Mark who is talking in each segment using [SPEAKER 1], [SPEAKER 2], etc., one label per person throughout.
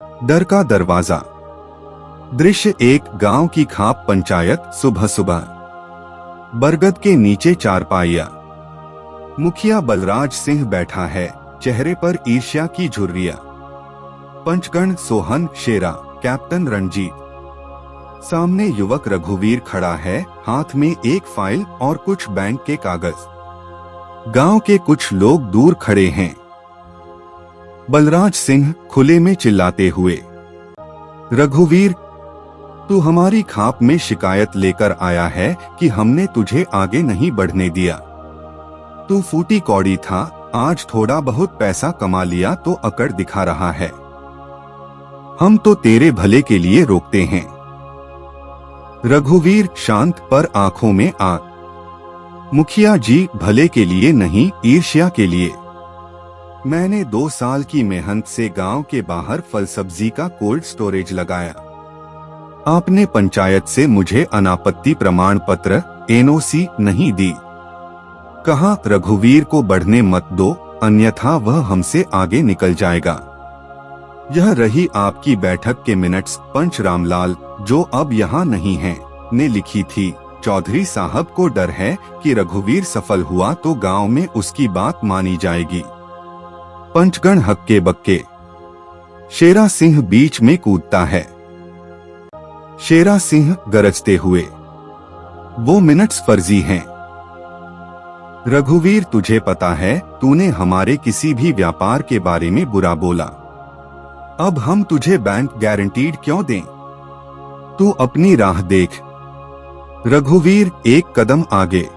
[SPEAKER 1] डर का दरवाजा। दृश्य एक गांव की खाप पंचायत। सुबह सुबह बरगद के नीचे चारपाइया। मुखिया बलराज सिंह बैठा है, चेहरे पर ईर्ष्या की झुर्रियां। पंचगण सोहन, शेरा, कैप्टन रंजीत। सामने युवक रघुवीर खड़ा है, हाथ में एक फाइल और कुछ बैंक के कागज। गांव के कुछ लोग दूर खड़े हैं। बलराज सिंह खुले में चिल्लाते हुए, रघुवीर, तू हमारी खाप में शिकायत लेकर आया है कि हमने तुझे आगे नहीं बढ़ने दिया। तू फूटी कौड़ी था, आज थोड़ा बहुत पैसा कमा लिया तो अकड़ दिखा रहा है। हम तो तेरे भले के लिए रोकते हैं। रघुवीर शांत पर आंखों में आग। मुखिया जी, भले के लिए नहीं, ईर्ष्या के लिए। मैंने 2 साल की मेहनत से गांव के बाहर फल सब्जी का कोल्ड स्टोरेज लगाया। आपने पंचायत से मुझे अनापत्ति प्रमाण पत्र एनओसी नहीं दी। कहा रघुवीर को बढ़ने मत दो, अन्यथा वह हमसे आगे निकल जाएगा। यह रही आपकी बैठक के मिनट्स। पंच रामलाल, जो अब यहाँ नहीं हैं, ने लिखी थी। चौधरी साहब को डर है कि रघुवीर सफल हुआ तो गांव में उसकी बात मानी जाएगी। पंचगण हक्के बक्के। शेरा सिंह बीच में कूदता है। शेरा सिंह गरजते हुए, वो मिनट्स फर्जी हैं। रघुवीर, तुझे पता है तूने हमारे किसी भी व्यापार के बारे में बुरा बोला। अब हम तुझे बैंक गारंटीड क्यों दें? तू अपनी राह देख। रघुवीर एक कदम आगे।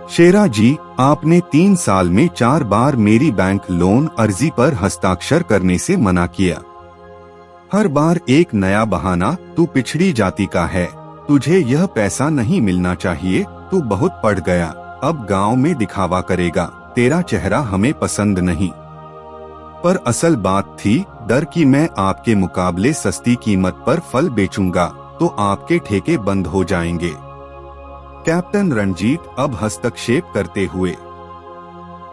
[SPEAKER 1] शेरा जी, आपने 3 साल में 4 बार मेरी बैंक लोन अर्जी पर हस्ताक्षर करने से मना किया। हर बार एक नया बहाना। तू पिछड़ी जाति का है, तुझे यह पैसा नहीं मिलना चाहिए, तू बहुत पढ़ गया, अब गांव में दिखावा करेगा, तेरा चेहरा हमें पसंद नहीं। पर असल बात थी डर कि मैं आपके मुकाबले सस्ती कीमत पर फल बेचूंगा तो आपके ठेके बंद हो जाएंगे। कैप्टन रंजीत अब हस्तक्षेप करते हुए,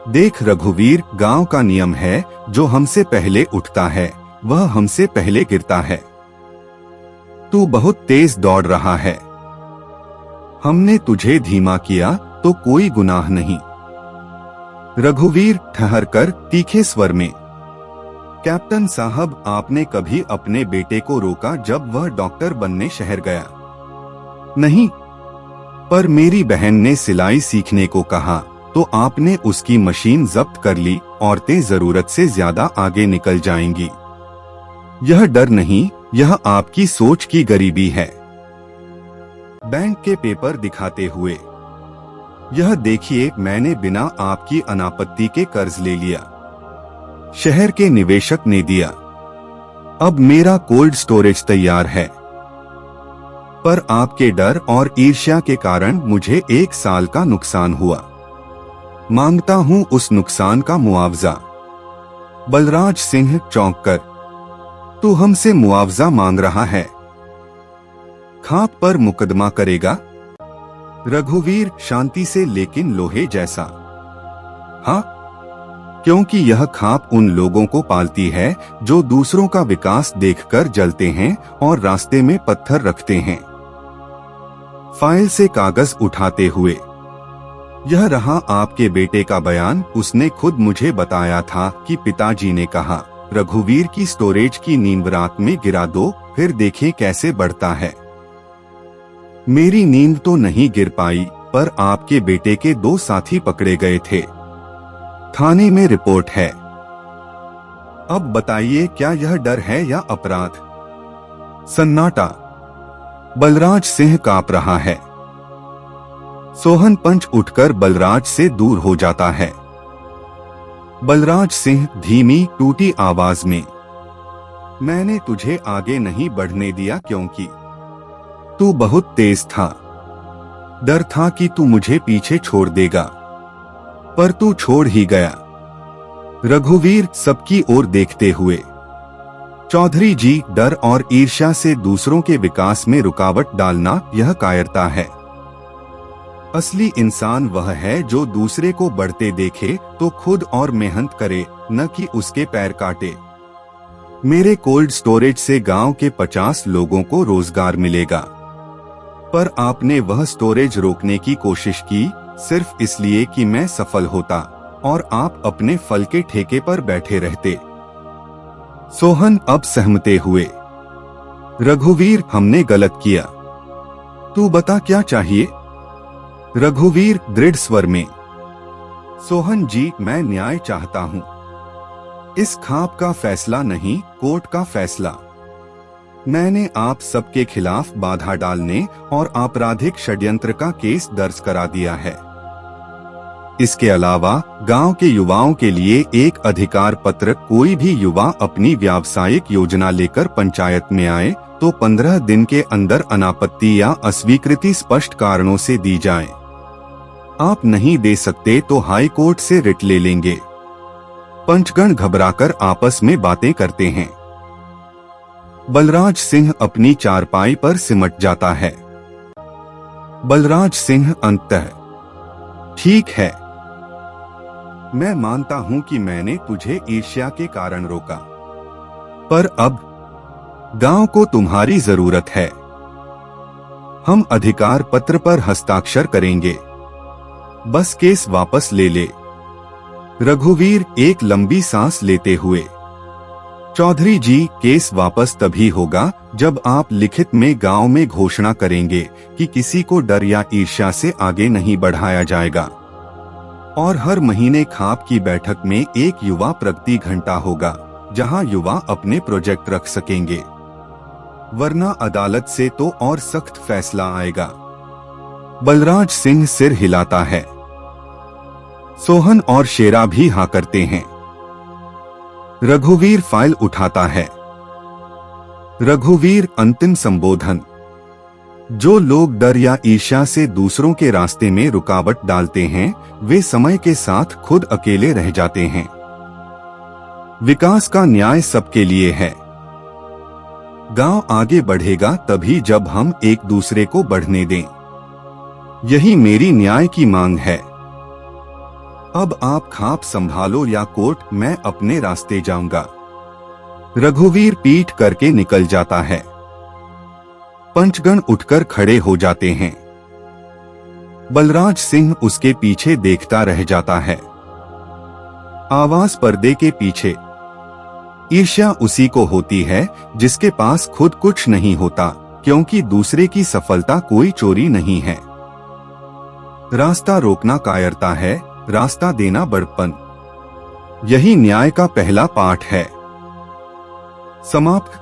[SPEAKER 1] देख रघुवीर, गांव का नियम है, जो हमसे पहले उठता है वह हमसे पहले गिरता है। तू बहुत तेज दौड़ रहा है। हमने तुझे धीमा किया तो कोई गुनाह नहीं। रघुवीर ठहर कर तीखे स्वर में, कैप्टन साहब, आपने कभी अपने बेटे को रोका जब वह डॉक्टर बनने शहर गया? नहीं। पर मेरी बहन ने सिलाई सीखने को कहा तो आपने उसकी मशीन जब्त कर ली। औरतें जरूरत से ज्यादा आगे निकल जाएंगी। यह डर नहीं, यह आपकी सोच की गरीबी है। बैंक के पेपर दिखाते हुए, यह देखिए, मैंने बिना आपकी अनापत्ति के कर्ज ले लिया। शहर के निवेशक ने दिया। अब मेरा कोल्ड स्टोरेज तैयार है। पर आपके डर और ईर्ष्या के कारण मुझे 1 साल का नुकसान हुआ। मांगता हूं उस नुकसान का मुआवजा। बलराज सिंह चौंक कर, तू हमसे मुआवजा मांग रहा है? खाप पर मुकदमा करेगा? रघुवीर शांति से, लेकिन लोहे जैसा। हाँ, क्योंकि यह खाप उन लोगों को पालती है जो दूसरों का विकास देखकर जलते हैं और रास्ते में पत्थर रखते हैं। फाइल से कागज उठाते हुए, यह रहा आपके बेटे का बयान। उसने खुद मुझे बताया था कि पिताजी ने कहा, रघुवीर की स्टोरेज की नींद रात में गिरा दो, फिर देखें कैसे बढ़ता है। मेरी नींद तो नहीं गिर पाई, पर आपके बेटे के 2 साथी पकड़े गए थे। थाने में रिपोर्ट है। अब बताइए, क्या यह डर है या अपराध? सन्नाटा। बलराज सिंह कांप रहा है। सोहन पंच उठकर बलराज से दूर हो जाता है। बलराज सिंह धीमी टूटी आवाज में, मैंने तुझे आगे नहीं बढ़ने दिया क्योंकि तू बहुत तेज था। डर था कि तू मुझे पीछे छोड़ देगा, पर तू छोड़ ही गया। रघुवीर सबकी ओर देखते हुए, चौधरी जी, डर और ईर्ष्या से दूसरों के विकास में रुकावट डालना यह कायरता है। असली इंसान वह है जो दूसरे को बढ़ते देखे तो खुद और मेहनत करे, न कि उसके पैर काटे। मेरे कोल्ड स्टोरेज से गांव के 50 लोगों को रोजगार मिलेगा। पर आपने वह स्टोरेज रोकने की कोशिश की सिर्फ इसलिए कि मैं सफल होता और आप अपने फल के ठेके पर बैठे रहते। सोहन अब सहमते हुए। रघुवीर, हमने गलत किया। तू बता क्या चाहिए? रघुवीर दृढ़ स्वर में। सोहन जी, मैं न्याय चाहता हूँ। इस खाप का फैसला नहीं, कोर्ट का फैसला। मैंने आप सबके खिलाफ बाधा डालने और आपराधिक षड्यंत्र का केस दर्ज करा दिया है। इसके अलावा गांव के युवाओं के लिए एक अधिकार पत्र, कोई भी युवा अपनी व्यावसायिक योजना लेकर पंचायत में आए तो 15 दिन के अंदर अनापत्ति या अस्वीकृति स्पष्ट कारणों से दी जाए। आप नहीं दे सकते तो हाई कोर्ट से रिट ले लेंगे। पंचगण घबराकर आपस में बातें करते हैं। बलराज सिंह अपनी चारपाई पर सिमट जाता है। बलराज सिंह अंततः, ठीक है, मैं मानता हूं कि मैंने तुझे ईर्ष्या के कारण रोका, पर अब गांव को तुम्हारी जरूरत है। हम अधिकार पत्र पर हस्ताक्षर करेंगे, बस केस वापस ले ले। रघुवीर एक लंबी सांस लेते हुए, चौधरी जी, केस वापस तभी होगा जब आप लिखित में गांव में घोषणा करेंगे कि किसी को डर या ईर्ष्या से आगे नहीं बढ़ाया जाएगा, और हर महीने खाप की बैठक में एक युवा प्रगति घंटा होगा जहां युवा अपने प्रोजेक्ट रख सकेंगे, वरना अदालत से तो और सख्त फैसला आएगा। बलराज सिंह सिर हिलाता है। सोहन और शेरा भी हाँ करते हैं। रघुवीर फाइल उठाता है। रघुवीर अंतिम संबोधन। जो लोग डर या ईर्ष्या से दूसरों के रास्ते में रुकावट डालते हैं, वे समय के साथ खुद अकेले रह जाते हैं। विकास का न्याय सबके लिए है। गांव आगे बढ़ेगा तभी जब हम एक दूसरे को बढ़ने दें। यही मेरी न्याय की मांग है। अब आप खाप संभालो या कोर्ट, मैं अपने रास्ते जाऊंगा। रघुवीर पीठ करके निकल जाता है। पंचगण उठकर खड़े हो जाते हैं। बलराज सिंह उसके पीछे देखता रह जाता है। आवाज पर्दे के पीछे। ईर्ष्या उसी को होती है जिसके पास खुद कुछ नहीं होता, क्योंकि दूसरे की सफलता कोई चोरी नहीं है। रास्ता रोकना कायरता है, रास्ता देना बड़प्पन। यही न्याय का पहला पाठ है। समाप्त।